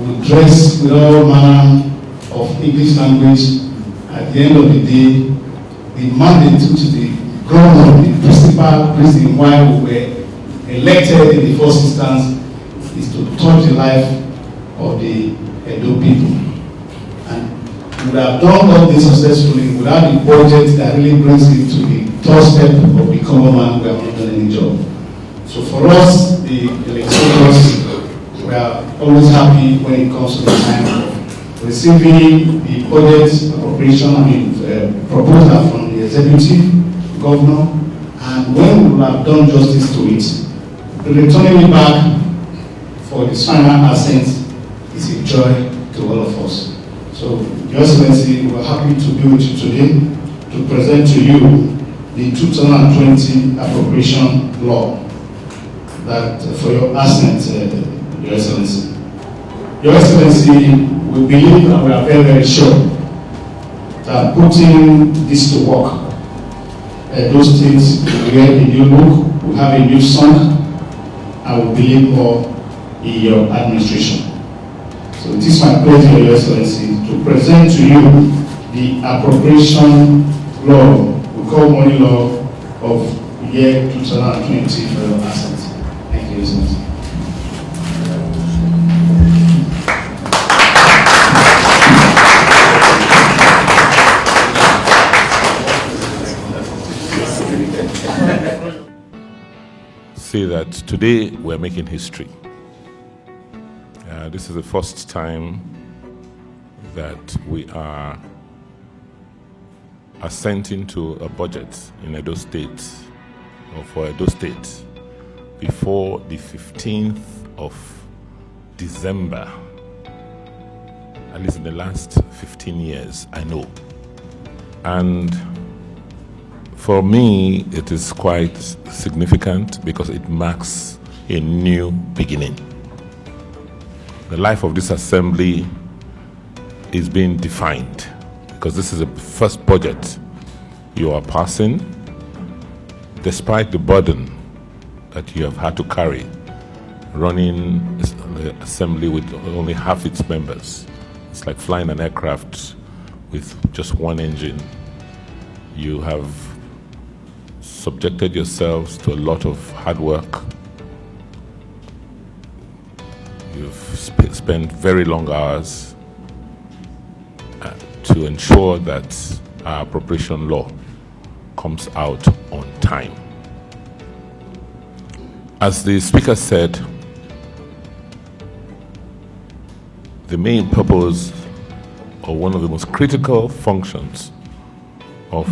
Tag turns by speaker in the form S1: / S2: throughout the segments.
S1: will dress with all manner of English language. At the end of the day, the mandate to the governor, the principal reason why we were elected in the first instance is to touch the life of the Edo people. And we would have done all this successfully without the budget that really brings it to the doorstep of the common man who have not done any job. So for us, the legislators, we are always happy when it comes to the time of receiving the budget appropriation, proposal from the executive, governor, and when we will have done justice to it, returning it back for the final assent is a joy to all of us. So, Your Excellency, we are happy to be with you today to present to you the 2020 appropriation law that for your assent, Your Excellency. Your Excellency, we believe and we are very, very sure that putting this to work, those states will get a new look, will have a new song, and will believe more in your administration. So it is my pleasure, Your Excellency, to present to you the appropriation law, we call money law of year 2020 for your assets. Thank you, Your Excellency.
S2: Say that today we're making history. This is the first time that we are assenting to a budget in Edo State, or for Edo State, before the 15th of December, at least in the last 15 years, I know. And for me, it is quite significant because it marks a new beginning. The life of this assembly is being defined because this is the first budget you are passing, despite the burden that you have had to carry running the assembly with only half its members. It's like flying an aircraft with just one engine. You have subjected yourselves to a lot of hard work. You've spent very long hours to ensure that our appropriation law comes out on time. As the Speaker said, the main purpose, or one of the most critical functions of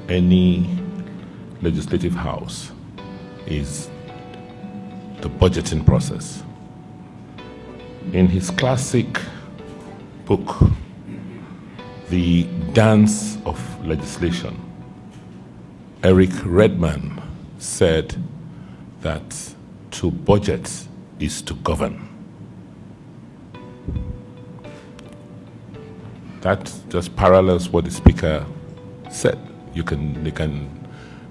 S2: any legislative house, is the budgeting process. In his classic book, The Dance of Legislation, Eric Redman said that to budget is to govern. That just parallels what the Speaker said. They can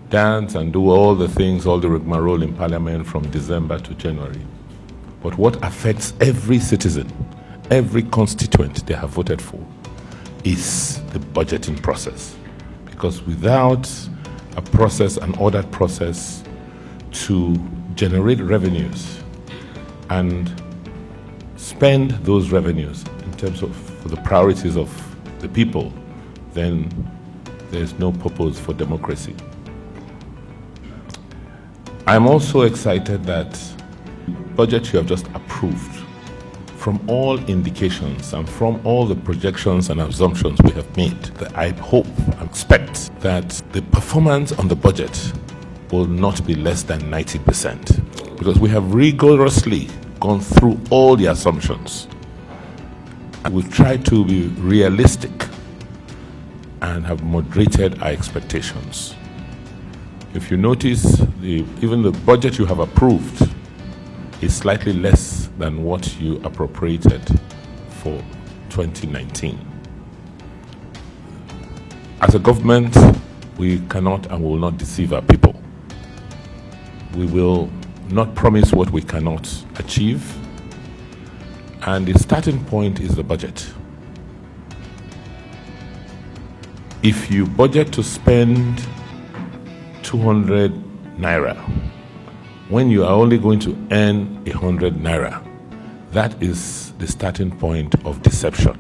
S2: dance and do all the things, all the rigmarole in Parliament from December to January. But what affects every citizen, every constituent they have voted for, is the budgeting process. Because without a process, an ordered process to generate revenues and spend those revenues in terms of for the priorities of the people, then there's no purpose for democracy. I'm also excited that the budget you have just approved, from all indications and from all the projections and assumptions we have made, that I hope and expect that the performance on the budget will not be less than 90%, because we have rigorously gone through all the assumptions. And we've tried to be realistic and have moderated our expectations. If you notice, even the budget you have approved is slightly less than what you appropriated for 2019. As a government, we cannot and will not deceive our people. We will not promise what we cannot achieve, And the starting point is the budget. If you budget to spend 200 naira, when you are only going to earn 100 naira, that is the starting point of deception.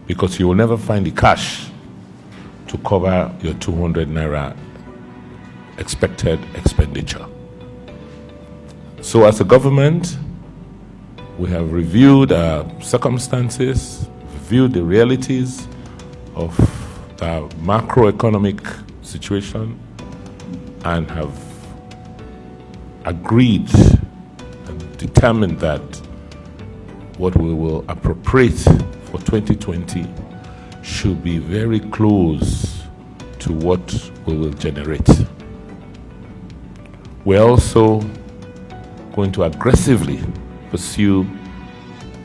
S2: Because you will never find the cash to cover your 200 naira expected expenditure. So as a government, we have reviewed our circumstances, reviewed the realities of the macroeconomic situation, and have agreed and determined that what we will appropriate for 2020 should be very close to what we will generate. We're also going to aggressively pursue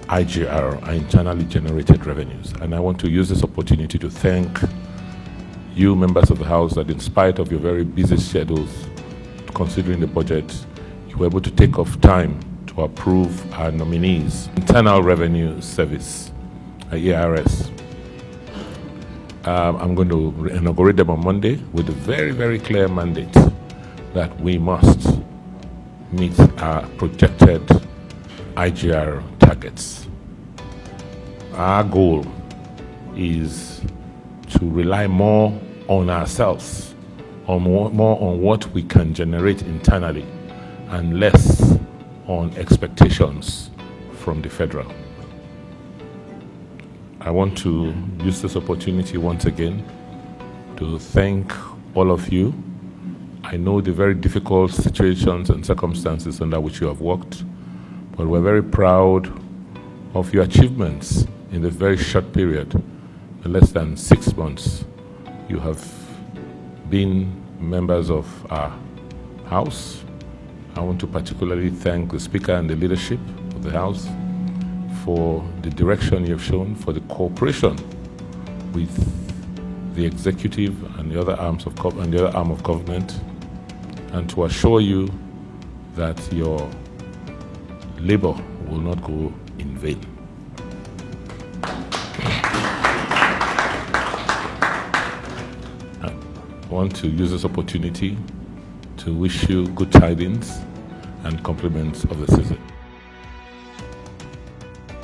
S2: IGR, our internally generated revenues. And I want to use this opportunity to thank you, members of the House, that in spite of your very busy schedules, considering the budget, you were able to take off time to approve our nominees. Internal Revenue Service, ERS. I'm going to inaugurate them on Monday with a very, very clear mandate that we must meet our projected IGR targets. Our goal is to rely more on ourselves, more on what we can generate internally, and less on expectations from the federal. I want to use this opportunity once again to thank all of you. I know the very difficult situations and circumstances under which you have worked, but we're very proud of your achievements in the very short period, in less than 6 months. You have been members of our House. I want to particularly thank the Speaker and the leadership of the House for the direction you have shown, for the cooperation with the executive and the other arms of and the other arm of government, and to assure you that your labor will not go in vain. I want to use this opportunity to wish you good tidings and compliments of the season.